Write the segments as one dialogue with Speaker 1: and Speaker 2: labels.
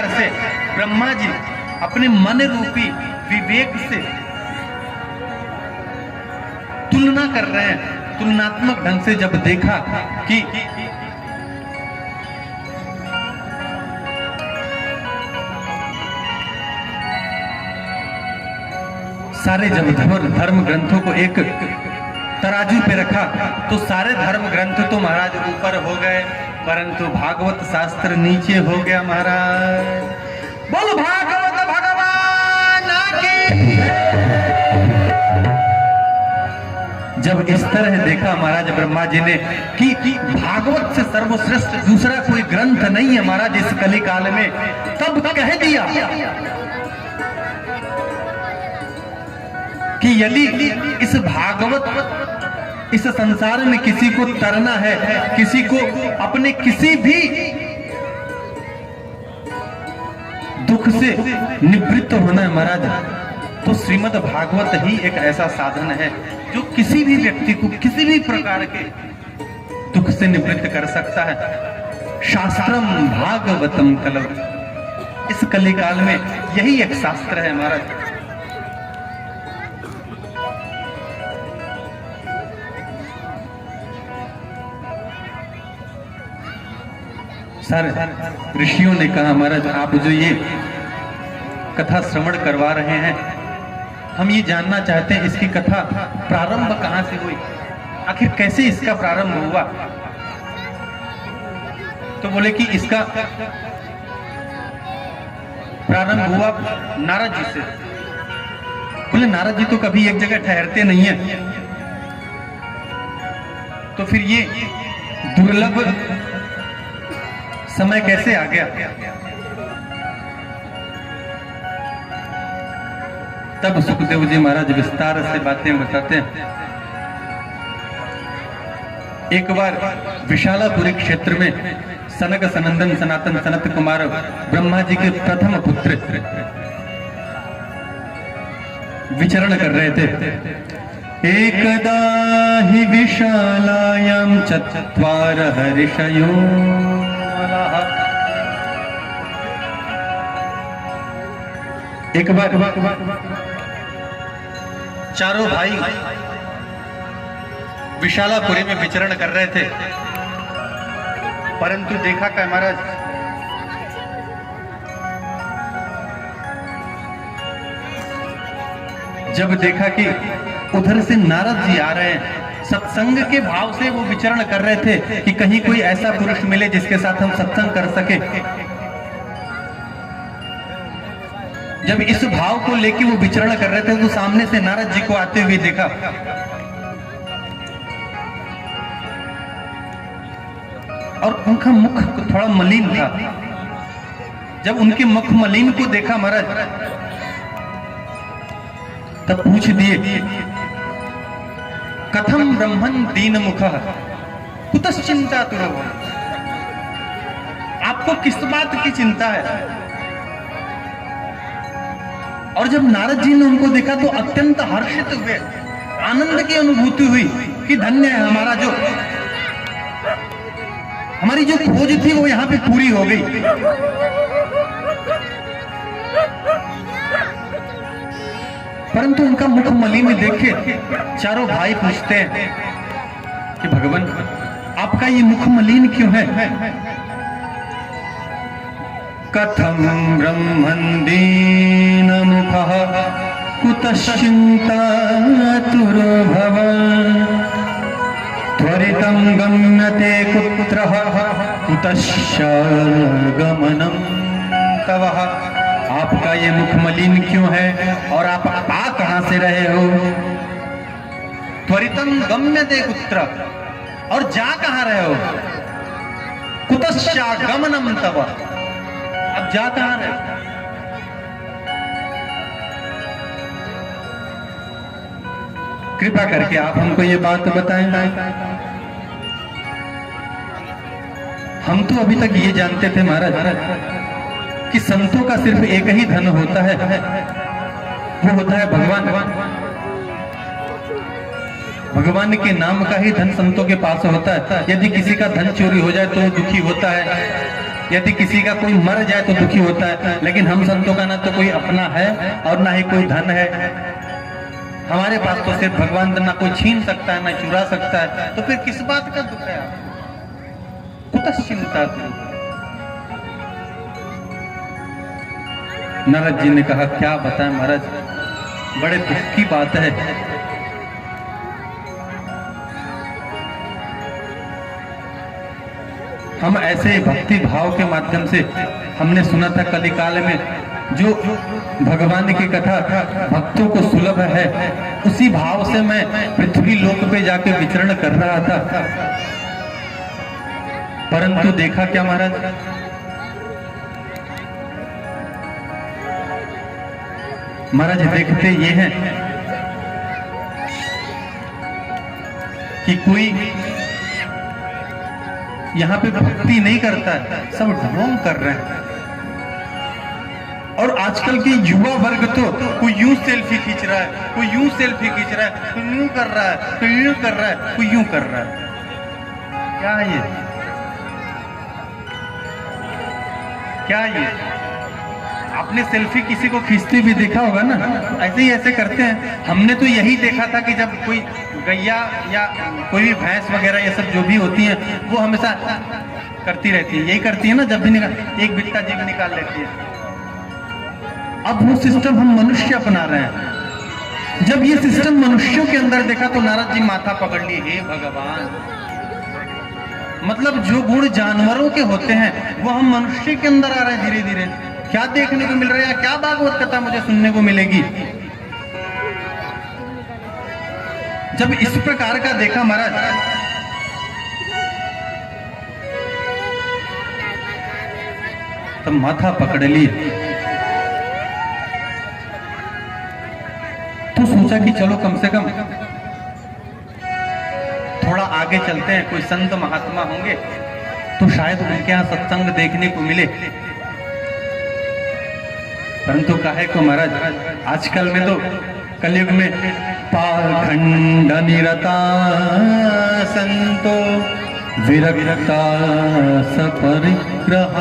Speaker 1: से ब्रह्मा जी अपने मन रूपी विवेक से तुलना कर रहे हैं। तुलनात्मक ढंग से जब देखा कि सारे जब धर्म ग्रंथों को एक तराजू पे रखा तो सारे धर्म ग्रंथ तो महाराज ऊपर हो गए, परंतु भागवत शास्त्र नीचे हो गया महाराज। बोलो भागवत भगवान की। जब इस तरह देखा महाराज ब्रह्मा जी ने कि भागवत से सर्वश्रेष्ठ दूसरा कोई ग्रंथ नहीं है महाराज इस कली काल में, तब कह दिया कि यदि इस भागवत इस संसार में किसी को तरना है, किसी को अपने किसी भी दुख से निवृत्त होना है महाराज, तो श्रीमद् भागवत ही एक ऐसा साधन है जो किसी भी व्यक्ति को किसी भी प्रकार के दुख से निवृत्त कर सकता है। शास्त्रम भागवतम कलौ, इस कली काल में यही एक शास्त्र है महाराज। सारे ऋषियों ने कहा महाराज आप जो ये कथा श्रवण करवा रहे हैं, हम ये जानना चाहते हैं इसकी कथा प्रारंभ कहां से हुई, आखिर कैसे इसका प्रारंभ हुआ। तो बोले कि इसका प्रारंभ हुआ नारद जी से। बोले नारद जी तो कभी एक जगह ठहरते नहीं है, तो फिर ये दुर्लभ समय कैसे आ गया। तब सुखदेव जी महाराज विस्तार से बातें बताते हैं। एक बार विशालापुरी क्षेत्र में सनक सनंदन सनातन सनत कुमार ब्रह्मा जी के प्रथम पुत्र विचरण कर रहे थे। एकदा हि विशालायां चत्वारः ऋषयो, एक बार चारों भाई विशालापुरी में विचरण कर रहे थे, परंतु देखा क्या महाराज, जब देखा कि उधर से नारद जी आ रहे हैं, सत्संग के भाव से वो विचरण कर रहे थे कि कहीं कोई ऐसा पुरुष मिले जिसके साथ हम सत्संग कर सके। जब इस भाव को लेके वो विचरण कर रहे थे तो सामने से नारद जी को आते हुए देखा। और उनका मुख थोड़ा मलिन था। जब उनके मुख मलिन को देखा महाराज, तब पूछ दिए कथम ब्रह्मन दीन मुखः कुतश्चिंता तुरो, आपको किस बात की चिंता है। और जब नारद जी ने उनको देखा तो अत्यंत हर्षित हुए, आनंद की अनुभूति हुई कि धन्य है हमारा जो हमारी जो खोज थी वो यहां पे पूरी हो गई। परंतु उनका मुख मलिन देखे चारों भाई पूछते हैं कि भगवान आपका ये मुख मलिन क्यों है। कथम ब्रह्मन् दीन मुखः कुतश्चिंता तुरो भवान्, त्वरितं गम्यते कुत्रः कुतश्च गमनं तव। आपका ये मुख मलिन क्यों है और आप आ कहां से रहे हो। त्वरितं गम्यते कुत्र, और जा कहां रहे हो। कुतश्च गमनं तव, अब जा कहां रहे। कृपा करके आप हमको ये बात बताएं। हम तो अभी तक ये जानते थे महाराज कि संतों का सिर्फ एक ही धन होता है, वो होता है भगवान। भगवान के नाम का ही धन संतों के पास होता है। यदि किसी का धन चोरी हो जाए तो दुखी होता है, यदि किसी का कोई मर जाए तो दुखी होता है, लेकिन हम संतों का ना तो कोई अपना है और ना ही कोई धन है। हमारे पास तो सिर्फ भगवान, ना कोई छीन सकता है ना चुरा सकता है, तो फिर किस बात का दुख है आपको? कुछ चिंता थी। नारद जी ने कहा क्या बताएं महाराज, बड़े दुख की बात है। हम ऐसे भक्ति भाव के माध्यम से, हमने सुना था कलिकाल में जो भगवान की कथा भक्तों को सुलभ है, उसी भाव से मैं पृथ्वी लोक पे जाके विचरण कर रहा था। परंतु देखा क्या महाराज, महाराज देखते ये हैं कि कोई यहाँ पे भक्ति नहीं करता है, सब ढोंग कर रहे हैं। और आजकल के युवा वर्ग तो कोई यूं सेल्फी खींच रहा है, कोई यूं सेल्फी खींच रहा है, कोई यूं कर रहा है, कोई यूं कर रहा है, कोई यूं कर रहा है। क्या ये, क्या ये? आपने सेल्फी किसी को खींचते भी देखा होगा ना, ऐसे ही ऐसे करते हैं। हमने तो यही देखा था कि जब कोई गैया या कोई भी भैंस वगैरह ये सब जो भी होती हैं, वो हमेशा करती रहती है, यही करती है ना, जब भी एक बिट्टा जीभ निकाल लेती है। अब वो सिस्टम हम मनुष्य अपना रहे हैं। जब ये सिस्टम मनुष्यों के अंदर देखा तो नारद जी माथा पकड़ लिए, हे भगवान, मतलब जो गुण जानवरों के होते हैं वो हम मनुष्य के अंदर आ रहे हैं धीरे धीरे। क्या देखने को मिल रहा है, क्या भागवत कथा मुझे सुनने को मिलेगी? जब इस प्रकार का देखा महाराज, तब माथा पकड़ लिए। तो सोचा कि चलो कम से कम थोड़ा आगे चलते हैं, कोई संत महात्मा होंगे तो शायद उनके यहाँ सत्संग देखने को मिले। परंतु काहे को महाराज, आजकल में तो कलयुग में पाखंड निरता संतो विरक्ता सपरिग्रह।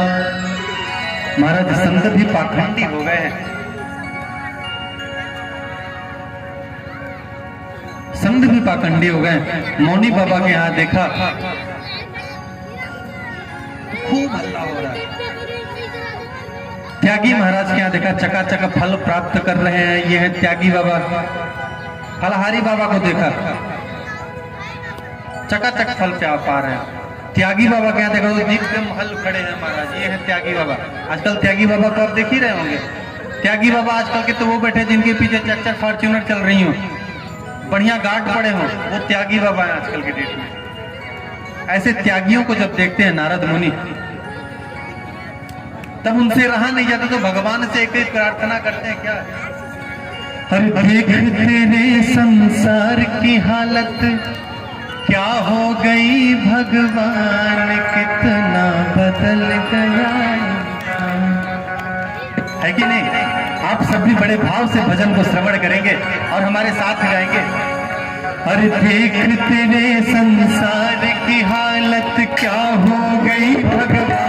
Speaker 1: महाराज संत भी पाखंडी हो गए हैं, संत भी पाखंडी हो गए। मौनी बाबा के यहाँ देखा खूब हल्ला हो रहा है। त्यागी महाराज के यहाँ देखा चकाचक फल प्राप्त कर रहे हैं, ये है त्यागी बाबा। फलहारी बाबा को देखा चकाचक फल पे आप पा रहे हैं। त्यागी बाबा के यहाँ देखा तो एकदम हल खड़े हैं महाराज, ये है त्यागी बाबा। आजकल त्यागी बाबा को आप देख ही रहे होंगे। त्यागी बाबा आजकल के तो वो बैठे जिनके पीछे 4-4 फॉर्च्यूनर चल रही हो, बढ़िया गार्ड पड़े हो, वो त्यागी बाबा है आजकल के डेट में। ऐसे त्यागियों को जब देखते हैं नारद मुनि, तब उनसे रहा नहीं जाता तो भगवान से एक प्रार्थना करते हैं, क्या? हर देख तेरे संसार की हालत क्या हो गई भगवान, कितना बदल गया है कि नहीं? आप सब भी बड़े भाव से भजन को श्रवण करेंगे और हमारे साथ गाएंगे। अरे देख तेरे संसार की हालत क्या हो गई भगवान,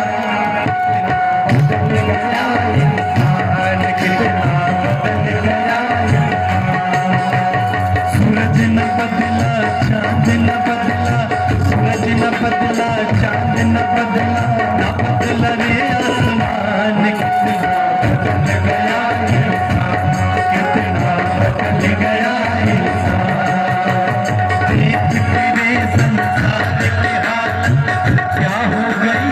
Speaker 1: सूरज न बदला चांद न बदला, सूरज न बदला चांद न बदला, न बदला रे आसमान, कितना बदल गया इंसान, कितना बदल गया इंसान। देख तेरे संसार की हालत क्या हो गई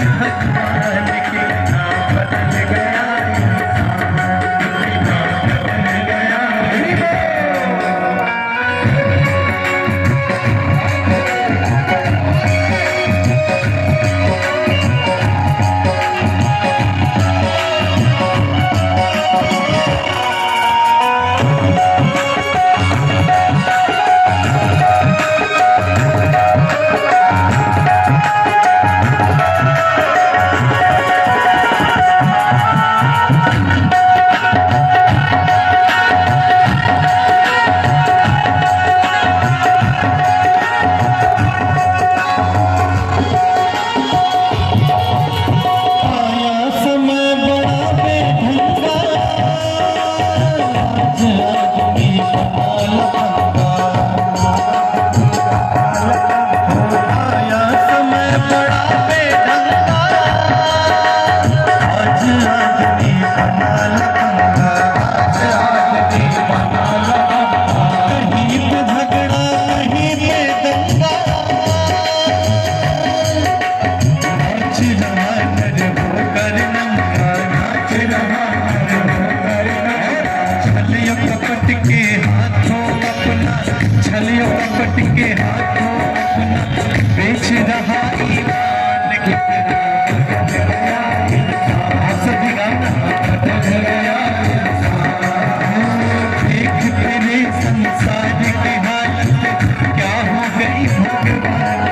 Speaker 1: देख तेरे संसार की हालत क्या हो गई भगवान।